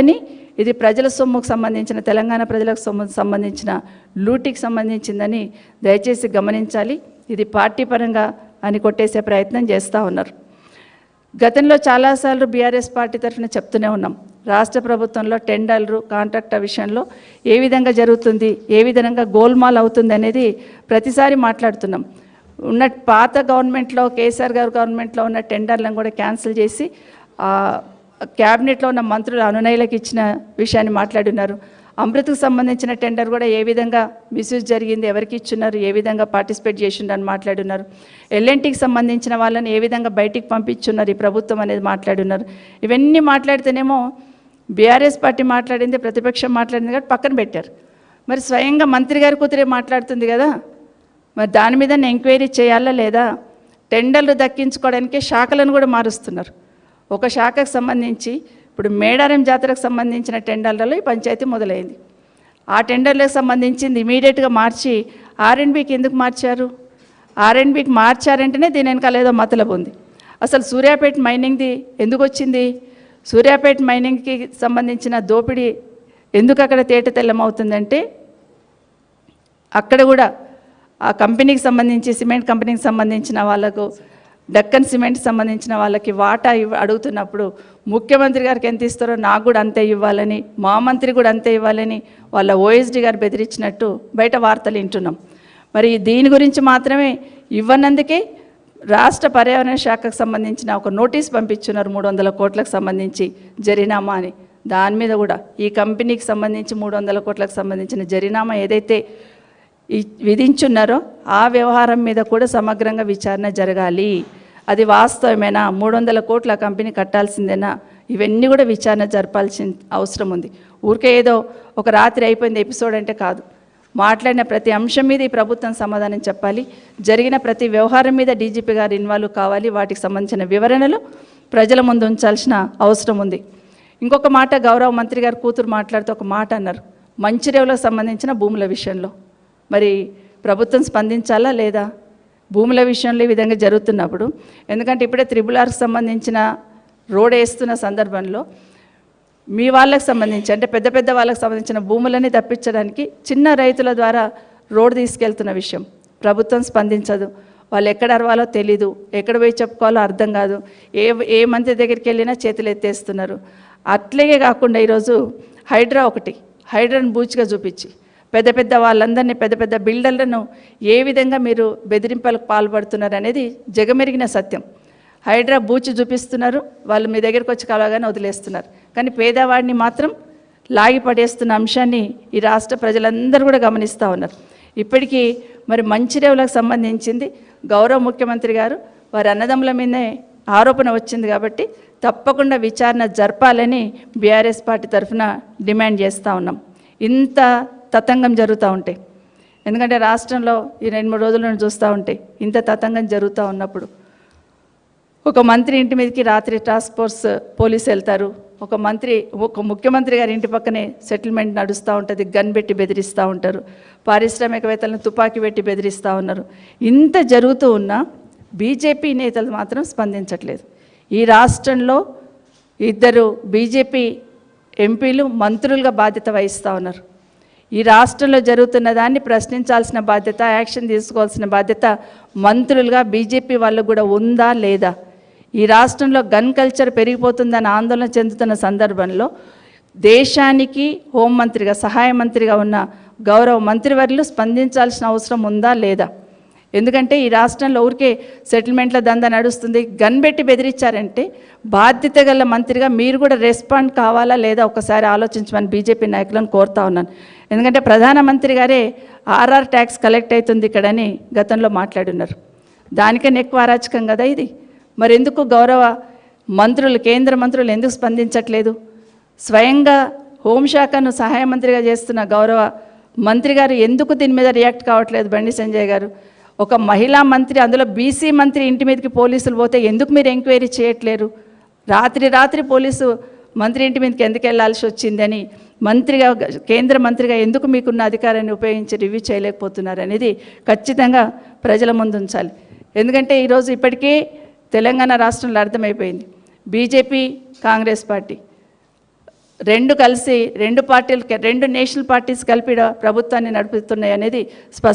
అని ఇది ప్రజల సొమ్ముకు సంబంధించిన తెలంగాణ ప్రజలకు సంబంధించిన లూటికి సంబంధించిందని దయచేసి గమనించాలి. ఇది పార్టీ పరంగా అని కొట్టేసే ప్రయత్నం చేస్తూ ఉన్నారు. గతంలో చాలాసార్లు బీఆర్ఎస్ పార్టీ తరఫున చెప్తూనే ఉన్నాం, రాష్ట్ర ప్రభుత్వంలో టెండర్లు కాంట్రాక్టర్ విషయంలో ఏ విధంగా జరుగుతుంది, ఏ విధంగా గోల్మాల్ అవుతుంది అనేది ప్రతిసారి మాట్లాడుతున్నాం. ఉన్న పాత గవర్నమెంట్లో కేసీఆర్ గారు గవర్నమెంట్లో ఉన్న టెండర్లను కూడా క్యాన్సిల్ చేసి క్యాబినెట్లో ఉన్న మంత్రులు అనునయులకు ఇచ్చిన విషయాన్ని మాట్లాడున్నారు. అమృతకు సంబంధించిన టెండర్ కూడా ఏ విధంగా మిస్యూజ్ జరిగింది, ఎవరికి ఇచ్చున్నారు, ఏ విధంగా పార్టిసిపేట్ చేసిండని మాట్లాడున్నారు. ఎల్ఎన్టీకి సంబంధించిన వాళ్ళని ఏ విధంగా బయటికి పంపించున్నారు ఈ ప్రభుత్వం అనేది మాట్లాడున్నారు. ఇవన్నీ మాట్లాడితేనేమో బీఆర్ఎస్ పార్టీ మాట్లాడింది, ప్రతిపక్షం మాట్లాడింది కాబట్టి పక్కన పెట్టారు. మరి స్వయంగా మంత్రి గారి కూతురే మాట్లాడుతుంది కదా, మరి దాని మీద ఎంక్వైరీ చేయాలా లేదా? టెండర్లు దక్కించుకోవడానికి శాఖలను కూడా మారుస్తున్నారు. ఒక శాఖకు సంబంధించి ఇప్పుడు మేడారం జాతరకు సంబంధించిన టెండర్లలో ఈ పంచాయతీ మొదలైంది. ఆ టెండర్లకు సంబంధించింది ఇమీడియట్గా మార్చి ఆర్ఎండ్బికి ఎందుకు మార్చారు? ఆర్ఎండ్బికి మార్చారంటేనే దీని వెనకాల ఏదో మతలబు ఉంది. అసలు సూర్యాపేట మైనింగ్ది ఎందుకు వచ్చింది? సూర్యాపేట మైనింగ్కి సంబంధించిన దోపిడీ ఎందుకు అక్కడ తేట తెల్లమవుతుందంటే అక్కడ కూడా ఆ కంపెనీకి సంబంధించి సిమెంట్ కంపెనీకి సంబంధించిన వాళ్ళకు డక్కన్ సిమెంట్ సంబంధించిన వాళ్ళకి వాటా అడుగుతున్నప్పుడు ముఖ్యమంత్రి గారికి ఎంత ఇస్తారో నాకు కూడా అంతే ఇవ్వాలని, మా మంత్రి కూడా అంతే ఇవ్వాలని వాళ్ళ ఓఎస్డీ గారు బెదిరించినట్టు బయట వార్తలు వింటున్నాం. మరి దీని గురించి మాత్రమే ఇవ్వనందుకే రాష్ట్ర పర్యావరణ శాఖకు సంబంధించిన ఒక నోటీస్ పంపించున్నారు 300 కోట్లకు సంబంధించి జరినామా అని. దాని మీద కూడా ఈ కంపెనీకి సంబంధించి 300 కోట్లకు సంబంధించిన జరినామా ఏదైతే విధించున్నారో ఆ వ్యవహారం మీద కూడా సమగ్రంగా విచారణ జరగాలి. అది వాస్తవమేనా? 300 కోట్ల కంపెనీ కట్టాల్సిందేనా? ఇవన్నీ కూడా విచారణ జరపాల్సిన అవసరం ఉంది. ఊరికే ఏదో ఒక రాత్రి అయిపోయింది ఎపిసోడ్ అంటే కాదు. మాట్లాడిన ప్రతి అంశం మీద ఈ ప్రభుత్వం సమాధానం చెప్పాలి. జరిగిన ప్రతి వ్యవహారం మీద డీజీపీ గారు ఇన్వాల్వ్ కావాలి. వాటికి సంబంధించిన వివరణలు ప్రజల ముందు ఉంచాల్సిన అవసరం ఉంది. ఇంకొక మాట గౌరవ మంత్రి గారు కూతురు మాట్లాడుతూ ఒక మాట అన్నారు, మంచిర్యాలకు సంబంధించిన భూముల విషయంలో. మరి ప్రభుత్వం స్పందించాలా లేదా? భూముల విషయంలో ఈ విధంగా జరుగుతున్నప్పుడు, ఎందుకంటే ఇప్పుడే త్రిబుల్-ఆర్కి సంబంధించిన రోడ్ వేస్తున్న సందర్భంలో మీ వాళ్ళకి సంబంధించి అంటే పెద్ద పెద్ద వాళ్ళకి సంబంధించిన భూములని తప్పించడానికి చిన్న రైతుల ద్వారా రోడ్ తీసుకెళ్తున్న విషయం ప్రభుత్వం స్పందించదు. వాళ్ళు ఎక్కడ అరవాలో తెలీదు, ఎక్కడ పోయి చెప్పుకోవాలో అర్థం కాదు. ఏ మంత్రి దగ్గరికి వెళ్ళినా చేతులు ఎత్తేస్తున్నారు. అట్లాగే కాకుండా ఈరోజు హైడ్రాను బూచిగా చూపించి పెద్ద పెద్ద వాళ్ళందరినీ పెద్ద పెద్ద బిల్డర్లను ఏ విధంగా మీరు బెదిరింపులకు పాల్పడుతున్నారు అనేది జగమెరిగిన సత్యం. హైడ్రా బూచి చూపిస్తున్నారు, వాళ్ళు మీ దగ్గరికి వచ్చి కలవగానే వదిలేస్తున్నారు. కానీ పేదవాడిని మాత్రం లాగి పడేస్తున్న అంశాన్ని ఈ రాష్ట్ర ప్రజలందరూ కూడా గమనిస్తూ ఉన్నారు. ఇప్పటికీ మరి మంచిర్యాలకు సంబంధించింది గౌరవ ముఖ్యమంత్రి గారు వారి అన్నదమ్ముల మీదే ఆరోపణ వచ్చింది కాబట్టి తప్పకుండా విచారణ జరపాలని బీఆర్ఎస్ పార్టీ తరఫున డిమాండ్ చేస్తూ ఉన్నాం. ఇంత తతంగం జరుగుతూ ఉంటాయి, ఎందుకంటే రాష్ట్రంలో ఈ 2-3 రోజుల నుండి చూస్తూ ఉంటాయి. ఇంత తతంగం జరుగుతూ ఉన్నప్పుడు ఒక మంత్రి ఇంటి మీదకి రాత్రి టాస్క్ ఫోర్స్ పోలీసు వెళ్తారు. ఒక ముఖ్యమంత్రి గారి ఇంటి పక్కనే సెటిల్మెంట్ నడుస్తూ ఉంటుంది, గన్ పెట్టి బెదిరిస్తూ ఉంటారు. పారిశ్రామికవేత్తలను తుపాకీ పెట్టి బెదిరిస్తూ ఉన్నారు. ఇంత జరుగుతూ ఉన్నా బీజేపీ నేతలు మాత్రం స్పందించట్లేదు. ఈ రాష్ట్రంలో 2 బీజేపీ ఎంపీలు మంత్రులుగా బాధ్యత వహిస్తూ ఉన్నారు. ఈ రాష్ట్రంలో జరుగుతున్న దాన్ని ప్రశ్నించాల్సిన బాధ్యత, యాక్షన్ తీసుకోవాల్సిన బాధ్యత మంత్రులుగా బీజేపీ వాళ్ళకు కూడా ఉందా లేదా? ఈ రాష్ట్రంలో గన్ కల్చర్ పెరిగిపోతుందని ఆందోళన చెందుతున్న సందర్భంలో దేశానికి హోంమంత్రిగా సహాయ మంత్రిగా ఉన్న గౌరవ మంత్రివర్యులు స్పందించాల్సిన అవసరం ఉందా లేదా? ఎందుకంటే ఈ రాష్ట్రంలో ఊరికే సెటిల్మెంట్ల దందా నడుస్తుంది, గన్ పెట్టి బెదిరించారంటే బాధ్యత గల మంత్రిగా మీరు కూడా రెస్పాండ్ కావాలా లేదా ఒకసారి ఆలోచించమని బీజేపీ నాయకులను కోరుతా ఉన్నాను. ఎందుకంటే ప్రధానమంత్రి గారే ఆర్ఆర్ ట్యాక్స్ కలెక్ట్ అవుతుంది ఇక్కడని గతంలో మాట్లాడున్నారు. దానికన్నా ఎక్కువ అరాచకం కదా ఇది. మరి ఎందుకు గౌరవ మంత్రులు, కేంద్ర మంత్రులు ఎందుకు స్పందించట్లేదు? స్వయంగా హోంశాఖను సహాయ మంత్రిగా చేస్తున్న గౌరవ మంత్రి గారు ఎందుకు దీని మీద రియాక్ట్ కావట్లేదు? బండి సంజయ్ గారు ఒక మహిళా మంత్రి, అందులో బీసీ మంత్రి ఇంటి మీదకి పోలీసులు పోతే ఎందుకు మీరు ఎంక్వైరీ చేయట్లేరు? రాత్రి పోలీసు మంత్రి ఇంటి మీదకి ఎందుకు వెళ్ళాల్సి వచ్చిందని మంత్రిగా, కేంద్ర మంత్రిగా ఎందుకు మీకున్న అధికారాన్ని ఉపయోగించి రివ్యూ చేయలేకపోతున్నారు అనేది ఖచ్చితంగా ప్రజల ముందు ఉంచాలి. ఎందుకంటే ఈరోజు ఇప్పటికే తెలంగాణ రాష్ట్రంలో అర్థమైపోయింది, బీజేపీ కాంగ్రెస్ పార్టీ రెండు కలిసి రెండు పార్టీలు రెండు నేషనల్ పార్టీస్ కలిపి ప్రభుత్వాన్ని నడుపుతున్నాయి అనేది స్పష్టం.